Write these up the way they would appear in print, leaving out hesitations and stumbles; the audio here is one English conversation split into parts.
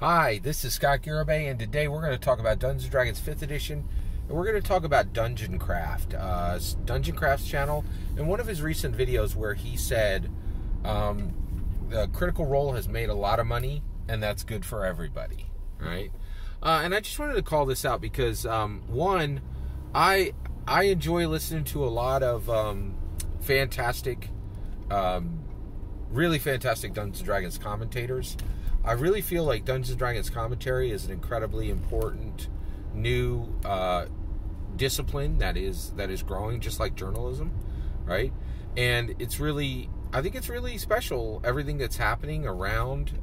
Hi, this is Scott Garibay, and today we're going to talk about Dungeons & Dragons 5th Edition, and we're going to talk about Dungeon Craft. Dungeon Craft's channel, in one of his recent videos where he said the Critical Role has made a lot of money, and that's good for everybody, right? And I just wanted to call this out because, one, I enjoy listening to a lot of fantastic, really fantastic Dungeons & Dragons commentators. I really feel like Dungeons & Dragons commentary is an incredibly important new discipline that is growing, just like journalism, right? And it's really, I think it's really special, everything that's happening around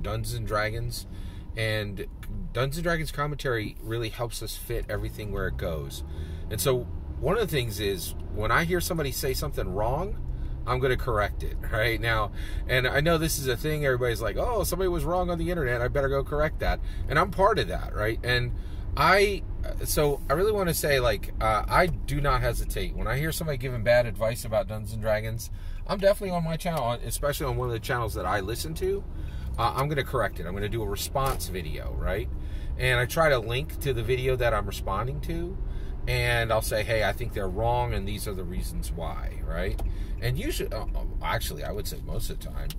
Dungeons & Dragons. And Dungeons & Dragons commentary really helps us fit everything where it goes. And so one of the things is, when I hear somebody say something wrong, I'm going to correct it right now. And I know this is a thing. Everybody's like, oh, somebody was wrong on the internet, I better go correct that. And I'm part of that, right? And so I really want to say, like, I do not hesitate. When I hear somebody giving bad advice about Dungeons & Dragons, I'm definitely on my channel, especially on one of the channels that I listen to. I'm going to correct it. I'm going to do a response video, right? And I try to link to the video that I'm responding to. And I'll say, hey, I think they're wrong, and these are the reasons why, right? And usually, actually, I would say most of the time,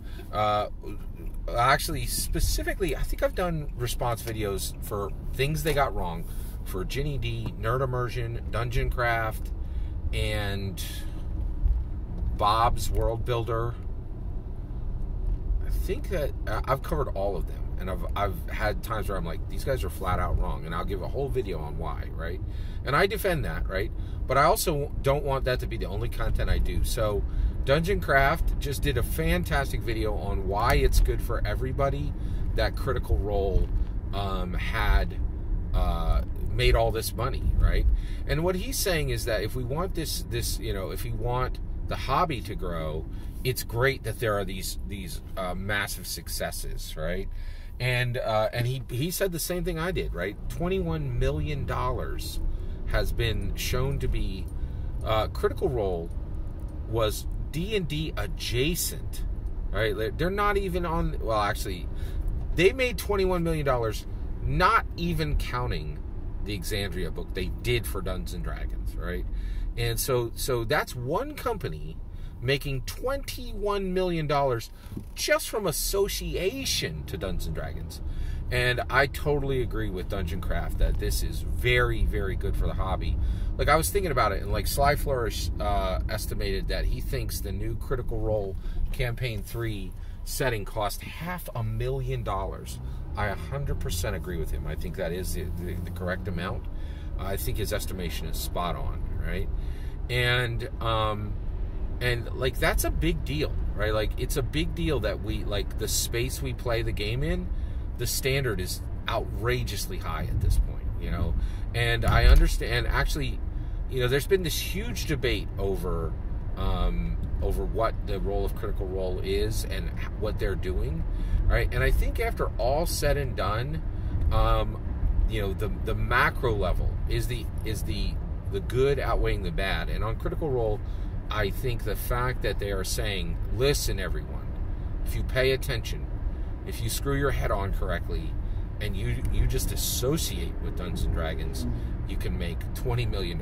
actually, specifically, I think I've done response videos for things they got wrong for Ginny D, Nerd Immersion, Dungeon Craft, and Bob's World Builder. I think that I've covered all of them. And I've had times where I'm like, these guys are flat out wrong, and I'll give a whole video on why, right? And I defend that, right? But I also don't want that to be the only content I do. So Dungeon Craft just did a fantastic video on why it's good for everybody that Critical Role had made all this money, right? And what he's saying is that if we want this, if we want the hobby to grow, it's great that there are these massive successes, right? And he said the same thing I did, right? $21 million has been shown to be Critical Role was D&D adjacent, right? They're not even on. Well, actually, they made $21 million, not even counting the Exandria book they did for Dungeons & Dragons, right? And so that's one company making $21 million just from association to Dungeons & Dragons. And I totally agree with Dungeon Craft that this is very, very good for the hobby. Like, I was thinking about it, and like Sly Flourish estimated that he thinks the new Critical Role Campaign 3 setting cost $500,000. I 100% agree with him. I think that is the correct amount. I think his estimation is spot on, right? And like, that's a big deal, right? Like, it's a big deal that we, like, the space we play the game in, the standard is outrageously high at this point, you know? And I understand, actually, you know, there's been this huge debate over what the role of Critical Role is and what they're doing, right? And I think after all said and done, you know, the macro level is the good outweighing the bad. And on Critical Role, I think the fact that they are saying, listen, everyone, if you pay attention, if you screw your head on correctly, and you just associate with Dungeons & Dragons, you can make $20 million.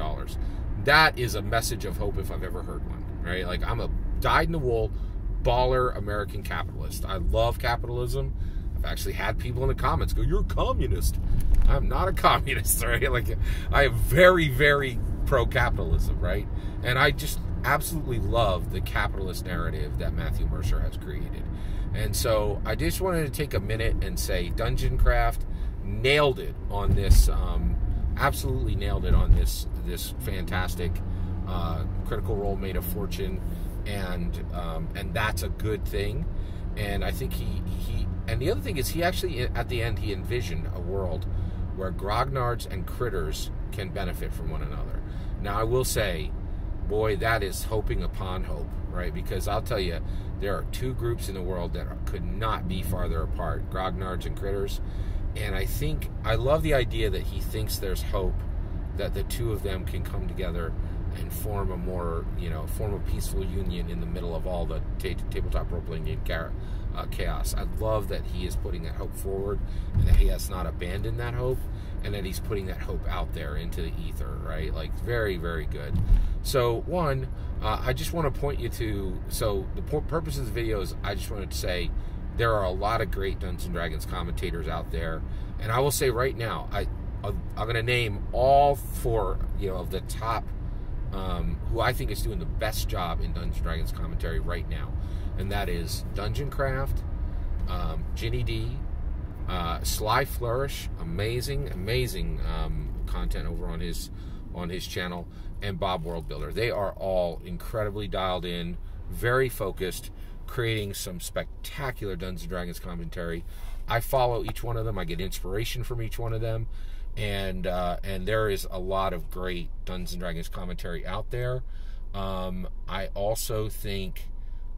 That is a message of hope if I've ever heard one, right? Like, I'm a dyed-in-the-wool, baller American capitalist. I love capitalism. I've actually had people in the comments go, you're a communist. I'm not a communist, right? Like, I am very, very pro-capitalism, right? And I just absolutely love the capitalist narrative that Matthew Mercer has created. And so I just wanted to take a minute and say Dungeon Craft nailed it on this, absolutely nailed it on this fantastic Critical Role made a fortune, and that's a good thing. And I think he and the other thing is, he actually, at the end, he envisioned a world where grognards and critters can benefit from one another. Now, I will say, boy, that is hoping upon hope, right? Because I'll tell you, there are two groups in the world that could not be farther apart, grognards and critters. And I love the idea that he thinks there's hope that the two of them can come together and form a more, form a peaceful union in the middle of all the tabletop role-playing game chaos. I love that he is putting that hope forward, and that he has not abandoned that hope, and that he's putting that hope out there into the ether, right? Like, very, very good. So, one, I just want to point you to, so the purpose of the video is, I just wanted to say, there are a lot of great Dungeons & Dragons commentators out there, and I will say right now, I'm going to name all 4, of the top, who I think is doing the best job in Dungeons & Dragons commentary right now, and that is Dungeon Craft, Ginny D, Sly Flourish, amazing content over on his channel, and Bob World Builder. They are all incredibly dialed in, very focused, creating some spectacular Dungeons & Dragons commentary. I follow each one of them. I get inspiration from each one of them, and there is a lot of great Dungeons & Dragons commentary out there. I also think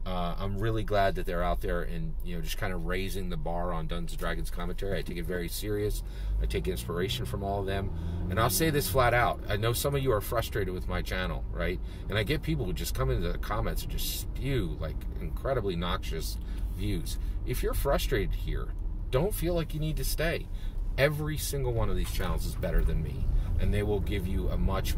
I'm really glad that they're out there and just kind of raising the bar on Dungeons & Dragons commentary. I take it very serious. I take inspiration from all of them, and I'll say this flat out. I know some of you are frustrated with my channel, right? And I get people who just come into the comments and just spew like incredibly noxious views. If you're frustrated here, don't feel like you need to stay. Every single one of these channels is better than me, and they will give you a much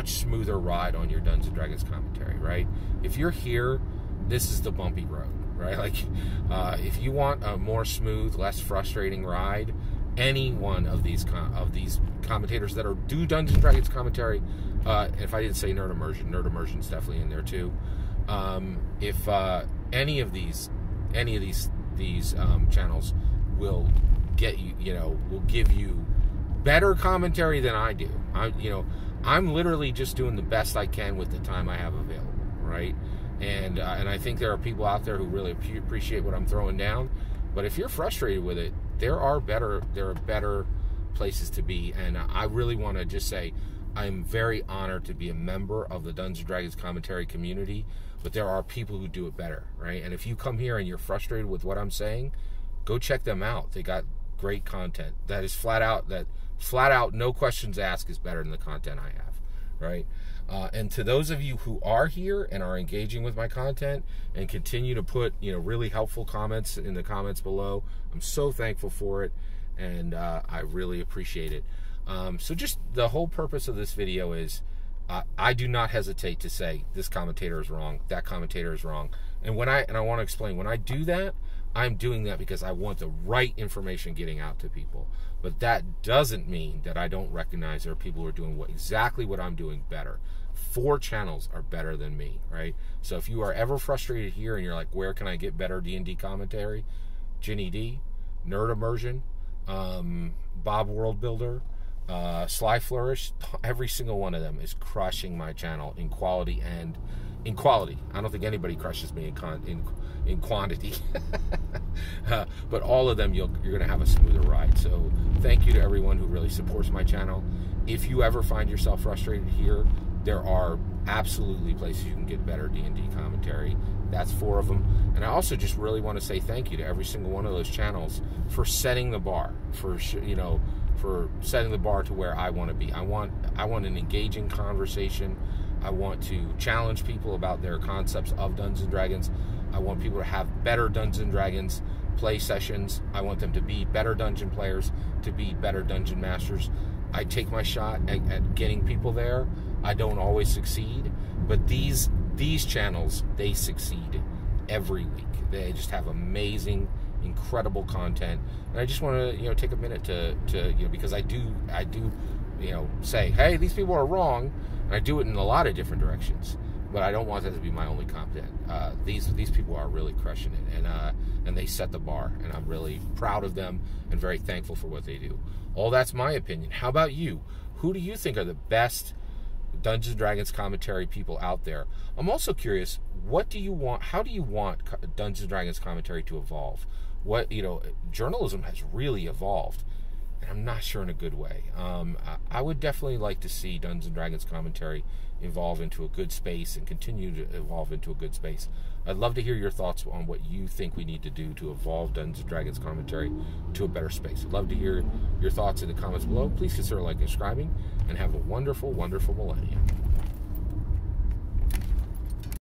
smoother ride on your Dungeons & Dragons commentary, right? If you're here, this is the bumpy road, right? Like, if you want a more smooth, less frustrating ride, any one of these commentators that do Dungeons & Dragons commentary, if I didn't say Nerd Immersion's definitely in there too. If any of these channels will get you, will give you better commentary than I do. I'm literally just doing the best I can with the time I have available, right? And I think there are people out there who really appreciate what I'm throwing down. But if you're frustrated with it, there are better places to be. And I really want to just say, I'm very honored to be a member of the Dungeons & Dragons commentary community. But there are people who do it better, right? And if you come here and you're frustrated with what I'm saying, go check them out. They got great content that is flat out, no questions asked, is better than the content I have, right? And to those of you who are here and are engaging with my content and continue to put really helpful comments in the comments below, I'm so thankful for it, and I really appreciate it. So just the whole purpose of this video is, I do not hesitate to say this commentator is wrong, that commentator is wrong, and I want to explain, when I do that, I'm doing that because I want the right information getting out to people. But that doesn't mean that I don't recognize there are people who are doing exactly what I'm doing better. 4 channels are better than me, right? So if you are ever frustrated here and you're like, where can I get better D&D commentary? Ginny D, Nerd Immersion, Bob World Builder, Sly Flourish, every single one of them is crushing my channel in quality and in quality. I don't think anybody crushes me in quantity. But all of them, you're going to have a smoother ride. So thank you to everyone who really supports my channel. If you ever find yourself frustrated here, there are absolutely places you can get better D&D commentary. That's 4 of them. And I also just really want to say thank you to every single one of those channels for setting the bar, for setting the bar to where I want to be. I want an engaging conversation. I want to challenge people about their concepts of Dungeons & Dragons. I want people to have better Dungeons & Dragons play sessions. I want them to be better dungeon players, to be better dungeon masters. I take my shot at getting people there. I don't always succeed, but these channels, they succeed every week. They just have amazing, incredible content, and I just want to take a minute to because I do say, hey, these people are wrong, and I do it in a lot of different directions, but I don't want that to be my only content. These people are really crushing it, and they set the bar, and I'm really proud of them and very thankful for what they do. All that's my opinion. How about you? Who do you think are the best Dungeons & Dragons commentary people out there? I'm also curious, what do you want? How do you want Dungeons & Dragons commentary to evolve? Journalism has really evolved, and I'm not sure in a good way. I would definitely like to see Dungeons & Dragons commentary evolve into a good space and continue to evolve into a good space. I'd love to hear your thoughts on what you think we need to do to evolve Dungeons & Dragons commentary to a better space. I'd love to hear your thoughts in the comments below. Please consider liking and subscribing, and have a wonderful, wonderful millennium.